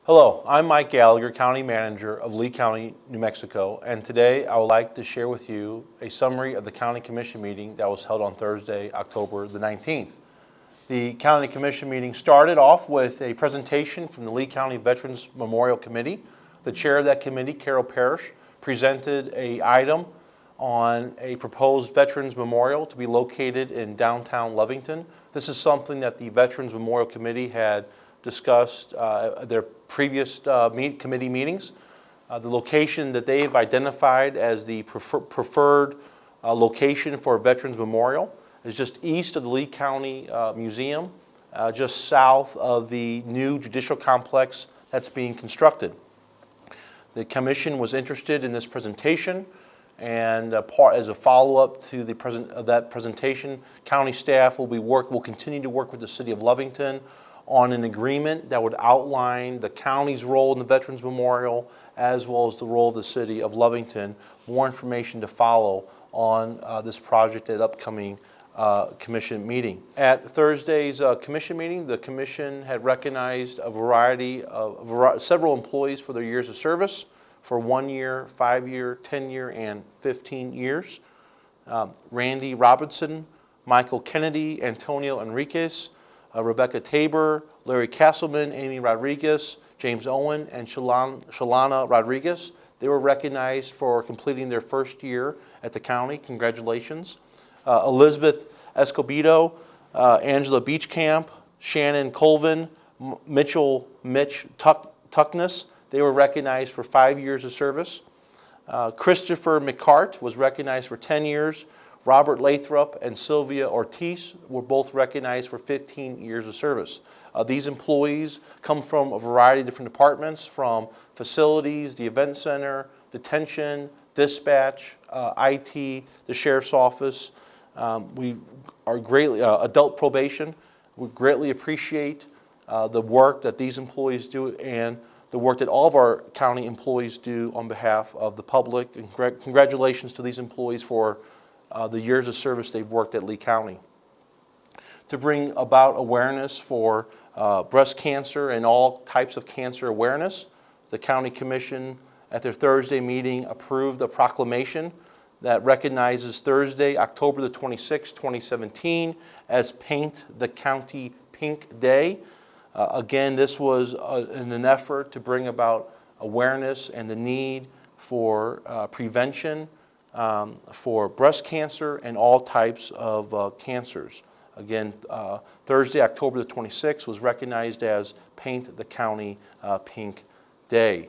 Hello, I'm Mike Gallagher, County Manager of Lee County, New Mexico, and today I would like to share with you a summary of the County Commission meeting that was held on Thursday, October the 19th. The County Commission meeting started off with a presentation from the Lee County Veterans Memorial Committee. The chair of that committee, Carol Parrish, presented an item on a proposed Veterans Memorial to be located in downtown Lovington. This is something that the Veterans Memorial Committee had discussed their previous committee meetings. The location that they've identified as the preferred location for a Veterans Memorial is just east of the Lee County Museum, just south of the new judicial complex that's being constructed. The commission was interested in this presentation, and as a follow-up to that presentation, county staff will continue to work with the City of Lovington on an agreement that would outline the county's role in the Veterans Memorial as well as the role of the City of Lovington. More information to follow on this project at upcoming commission meeting. At Thursday's commission meeting, the commission had recognized several employees for their years of service for 1 year, 5 year, 10 year, and 15 years. Randy Robinson, Michael Kennedy, Antonio Enriquez, Rebecca Tabor, Larry Castleman, Amy Rodriguez, James Owen, and Shalana Rodriguez. They were recognized for completing their first year at the county. Congratulations. Elizabeth Escobedo, Angela Beachcamp, Shannon Colvin, Mitch Tuckness. They were recognized for 5 years of service. Christopher McCart was recognized for 10 years. Robert Lathrop and Sylvia Ortiz were both recognized for 15 years of service. These employees come from a variety of different departments, from facilities, the event center, detention, dispatch, IT, the sheriff's office. We are greatly, adult probation. We greatly appreciate the work that these employees do and the work that all of our county employees do on behalf of the public. And congratulations to these employees for the years of service they've worked at Lee County. To bring about awareness for breast cancer and all types of cancer awareness, the County Commission at their Thursday meeting approved a proclamation that recognizes Thursday, October the 26th, 2017 as Paint the County Pink Day. Again, this was in an effort to bring about awareness and the need for prevention for breast cancer and all types of cancers. Again, Thursday, October the 26th was recognized as Paint the County Pink Day.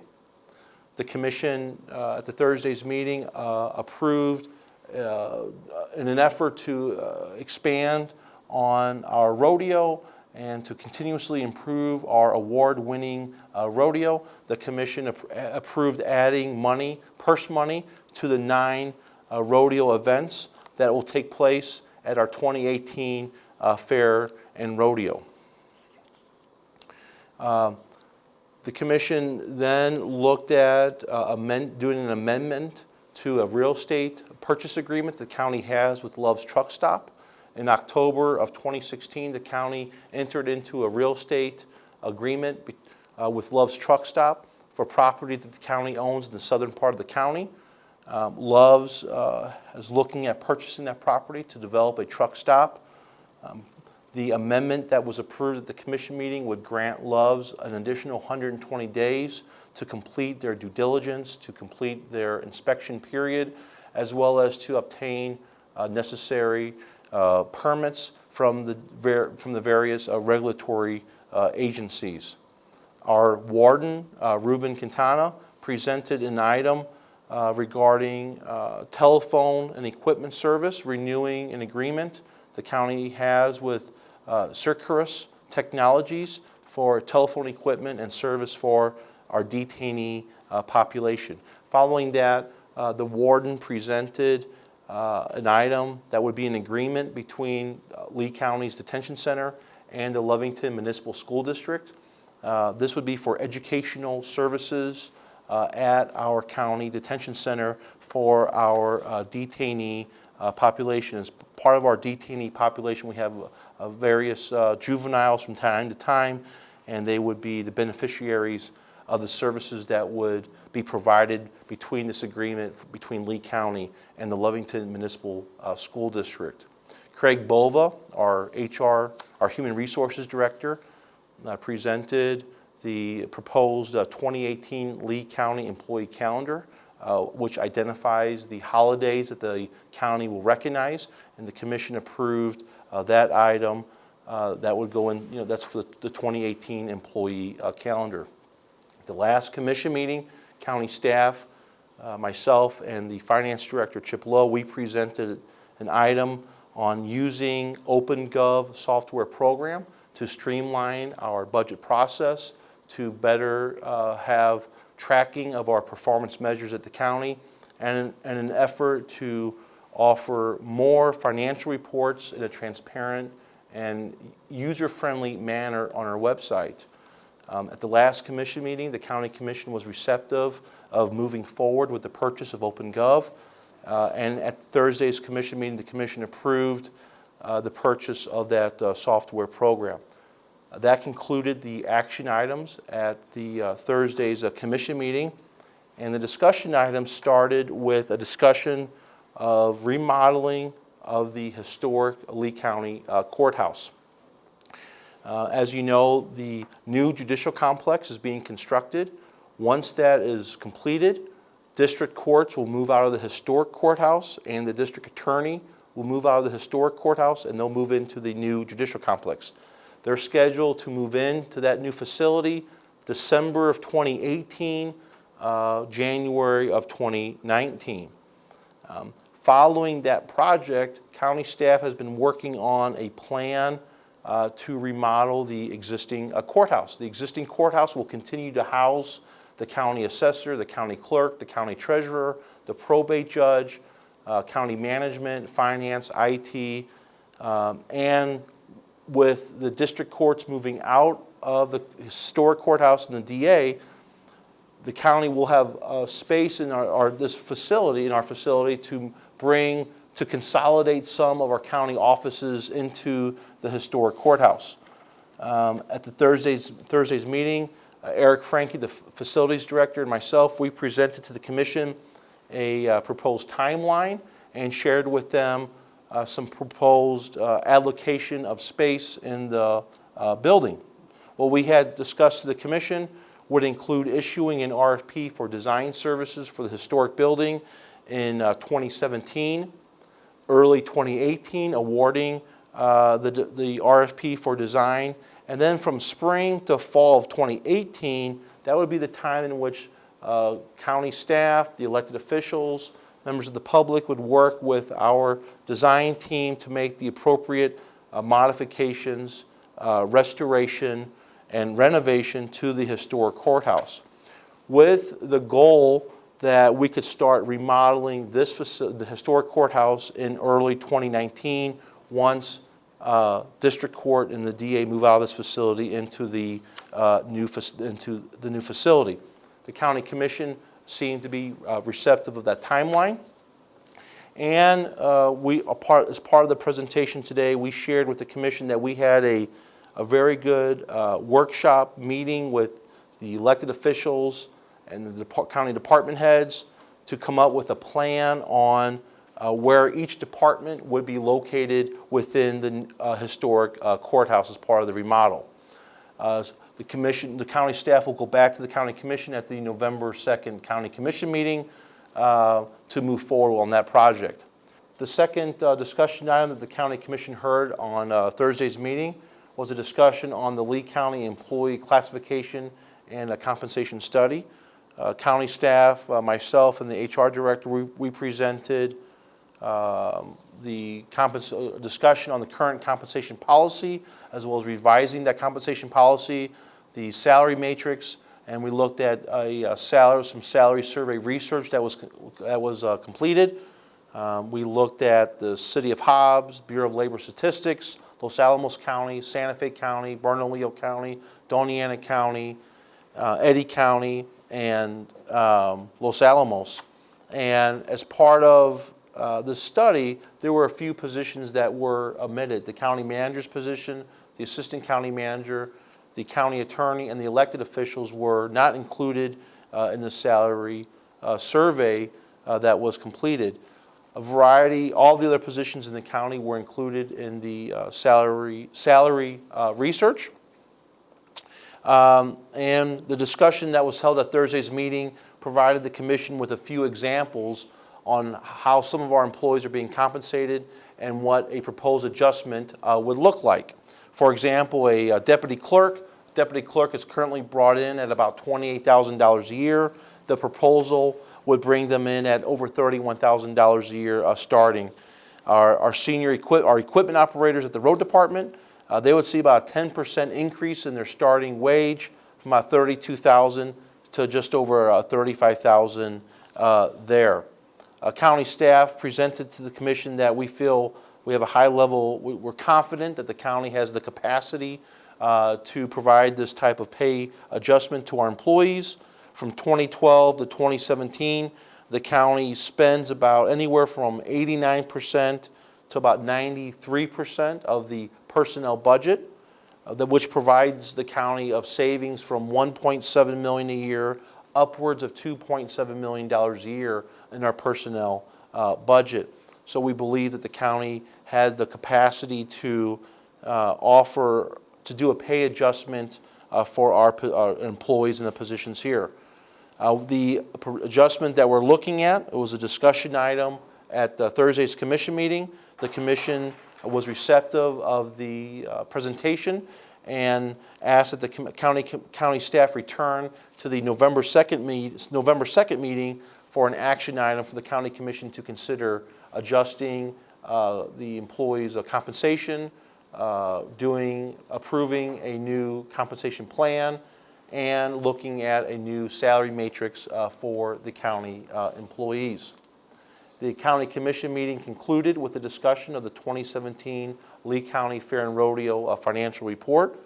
The commission at the Thursday's meeting approved in an effort to expand on our rodeo and to continuously improve our award-winning rodeo. The commission approved adding purse money, to the 9 rodeo events that will take place at our 2018 fair and rodeo. The commission then looked at doing an amendment to a real estate purchase agreement the county has with Love's Truck Stop. In October of 2016, the county entered into a real estate agreement with Love's Truck Stop for property that the county owns in the southern part of the county. Love's is looking at purchasing that property to develop a truck stop. The amendment that was approved at the commission meeting would grant Love's an additional 120 days to complete their due diligence, to complete their inspection period, as well as to obtain necessary permits from the various regulatory agencies. Our warden, Ruben Quintana, presented an item regarding telephone and equipment service, renewing an agreement the county has with Cerberus Technologies for telephone equipment and service for our detainee population. Following that, the warden presented an item that would be an agreement between Lee County's detention center and the Lovington Municipal School District. This would be for educational services at our county detention center for our detainee population. As part of our detainee population, we have various juveniles from time to time, and they would be the beneficiaries of the services that would be provided between this agreement between Lee County and the Lovington Municipal School District. Craig Bova, our Human Resources Director, presented the proposed 2018 Lee County Employee Calendar, which identifies the holidays that the county will recognize, and the commission approved that item that would go in, that's for the 2018 employee calendar. At the last commission meeting, county staff, myself, and the finance director, Chip Lowe, we presented an item on using OpenGov software program to streamline our budget process, to better have tracking of our performance measures at the county, and an effort to offer more financial reports in a transparent and user-friendly manner on our website. At the last commission meeting, the county commission was receptive of moving forward with the purchase of OpenGov. And at Thursday's commission meeting, the commission approved the purchase of that software program. That concluded the action items at the Thursday's commission meeting. And the discussion items started with a discussion of remodeling of the historic Lee County Courthouse. As you know, the new judicial complex is being constructed. Once that is completed, district courts will move out of the historic courthouse, and the district attorney will move out of the historic courthouse, and they'll move into the new judicial complex. They're scheduled to move into that new facility December of 2018, January of 2019. Following that project, county staff has been working on a plan to remodel the existing courthouse. The existing courthouse will continue to house the county assessor, the county clerk, the county treasurer, the probate judge, county management, finance, IT, and with the district courts moving out of the historic courthouse and the DA, the county will have space in our facility to consolidate some of our county offices into the historic courthouse. At the Thursday's meeting, Eric Frankie, the facilities director, and myself, we presented to the commission a proposed timeline and shared with them some proposed allocation of space in the building. What we had discussed to the commission would include issuing an RFP for design services for the historic building in 2017, early 2018, awarding the RFP for design, and then from spring to fall of 2018, that would be the time in which county staff, the elected officials, members of the public would work with our design team to make the appropriate modifications, restoration, and renovation to the historic courthouse, with the goal that we could start remodeling the historic courthouse in early 2019 once district court and the DA move out of this facility into the new facility. The county commission seemed to be receptive of that timeline. And as part of the presentation today, we shared with the commission that we had a very good workshop meeting with the elected officials and the county department heads to come up with a plan on where each department would be located within the historic courthouse as part of the remodel. The county staff will go back to the county commission at the November 2nd county commission meeting to move forward on that project. The second discussion item that the county commission heard on Thursday's meeting was a discussion on the Lee County employee classification and a compensation study. County staff, myself, and the HR director, we presented the discussion on the current compensation policy, as well as revising that compensation policy, the salary matrix, and we looked at some salary survey research that was completed. We looked at the City of Hobbs, Bureau of Labor Statistics, Los Alamos County, Santa Fe County, Bernalillo County, Doña Ana County, Eddy County, and Los Alamos. And as part of the study, there were a few positions that were omitted: the county manager's position, the assistant county manager, the county attorney, and the elected officials were not included in the salary survey that was completed. A variety, all the other positions in the county were included in the salary research. And the discussion that was held at Thursday's meeting provided the commission with a few examples on how some of our employees are being compensated and what a proposed adjustment would look like. For example, a deputy clerk is currently brought in at about $28,000 a year. The proposal would bring them in at over $31,000 a year starting. Our equipment operators at the road department, they would see about a 10% increase in their starting wage from about $32,000 to just over $35,000 there. County staff presented to the commission that we feel we have a high level, we're confident that the county has the capacity to provide this type of pay adjustment to our employees. From 2012 to 2017, the county spends about anywhere from 89% to about 93% of the personnel budget, which provides the county of savings from $1.7 million a year upwards of $2.7 million a year in our personnel budget. So we believe that the county has the capacity to do a pay adjustment for our employees in the positions here. The adjustment that we're looking at, it was a discussion item at Thursday's commission meeting. The commission was receptive of the presentation and asked that the county staff return to the November 2nd meeting for an action item for the county commission to consider adjusting the employees' compensation, approving a new compensation plan, and looking at a new salary matrix for the county employees. The county commission meeting concluded with a discussion of the 2017 Lee County Fair and Rodeo financial report.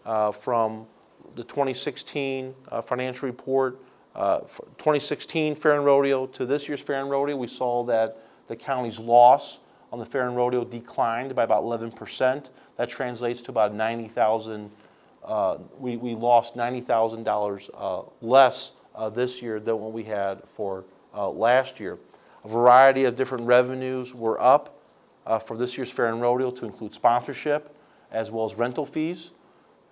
From the 2016 financial report, 2016 Fair and Rodeo to this year's Fair and Rodeo, we saw that the county's loss on the Fair and Rodeo declined by about 11%. That translates to about $90,000. We lost $90,000 less this year than what we had for last year. A variety of different revenues were up for this year's Fair and Rodeo to include sponsorship as well as rental fees.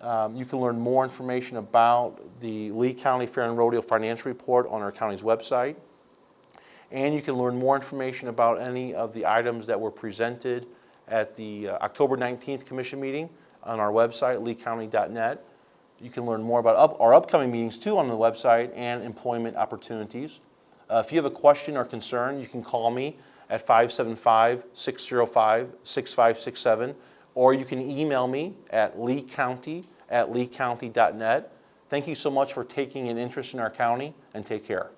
You can learn more information about the Lee County Fair and Rodeo financial report on our county's website. And you can learn more information about any of the items that were presented at the October 19th commission meeting on our website, leecounty.net. You can learn more about our upcoming meetings too on the website and employment opportunities. If you have a question or concern, you can call me at 575-605-6567, or you can email me at leecounty@leecounty.net. Thank you so much for taking an interest in our county, and take care.